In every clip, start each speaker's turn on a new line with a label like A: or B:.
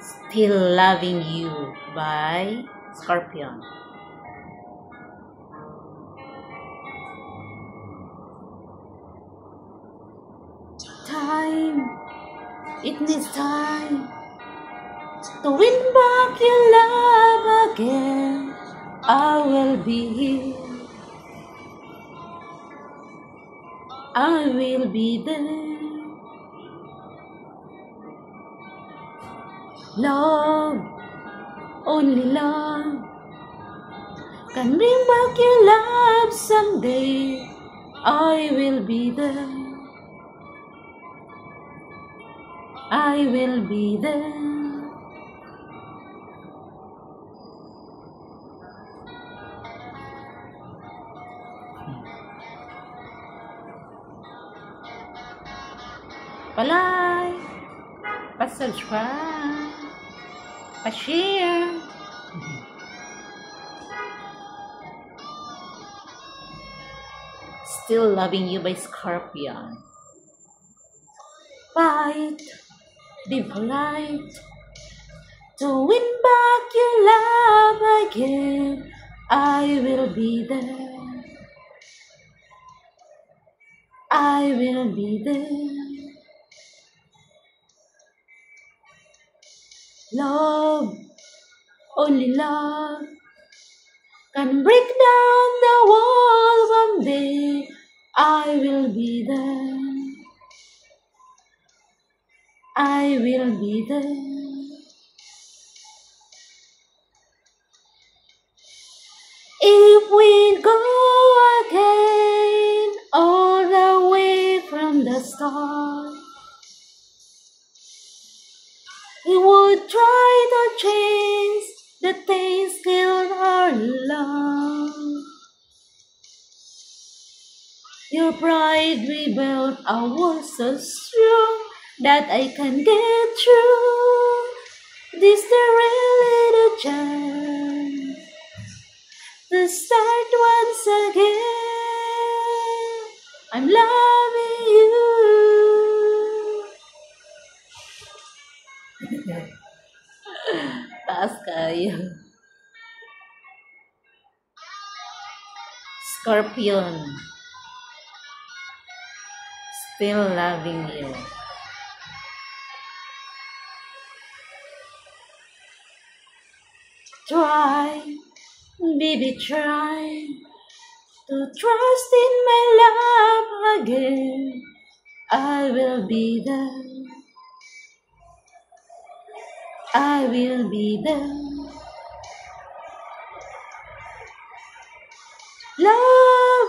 A: Still Loving You by Scorpion. Time, it needs time to win back your love again. I will be here, I will be there. Love, only love can bring back your love someday. I will be there, I will be there. Pa-like, pa-subscribe, pa-share. Still Loving You by Scorpion. Fight, be polite, to win back your love again. I will be there, I will be there. Love, only love can break down the wall one day. I will be there, I will be there. If we go again all the way from the start, we would try to change the things killed our love. Your pride rebelled, I was so strong that I can get through. This the real little chance to start once again. I'm loving you. Taas kayo. Scorpion. Still Loving You. Try, baby, try to trust in my love again. I will be there, I will be there. Love,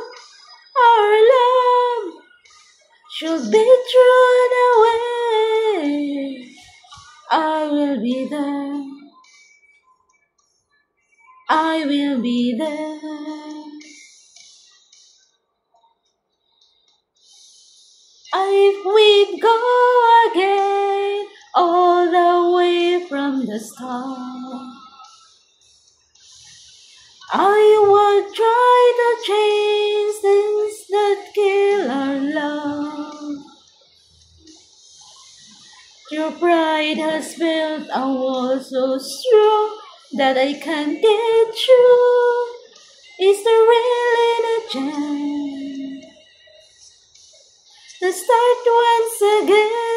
A: our love should be thrown away. I will be there, I will be there. If we go again all the way from the start, I will try to change things that kill our love. Your pride has built a wall so strong that I can't get through. Is there really a chance to start once again?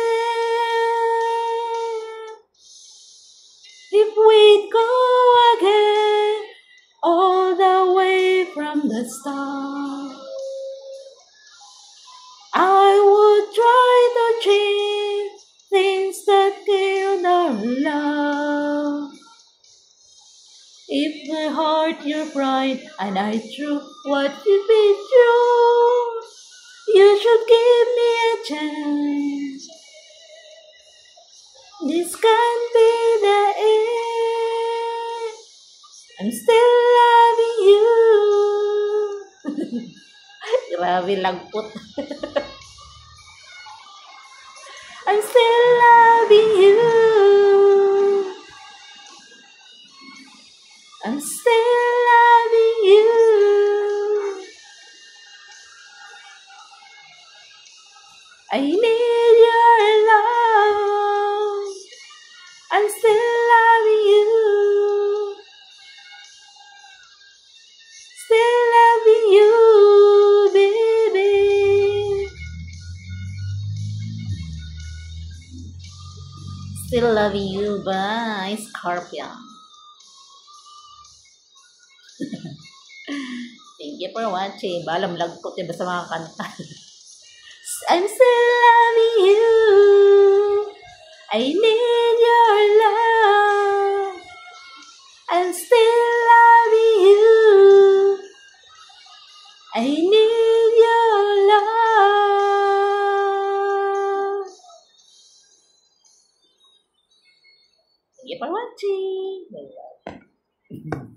A: If we go again all the way from the start, I would try to change things that killed our love. If I hurt your pride and I true what should be true, you should give me a chance. This can't be the end. I'm still loving you. Grabe lagpot. I'm still loving you. I'm still loving you. I need your love. I'm still loving you. Still loving you, baby. Still loving you by Scorpion. Thank you for watching. Balam lagkot yun sa mga kanta. I'm still loving you. I need your love. I'm still loving you. I need your love. Thank you for watching. Bye-bye.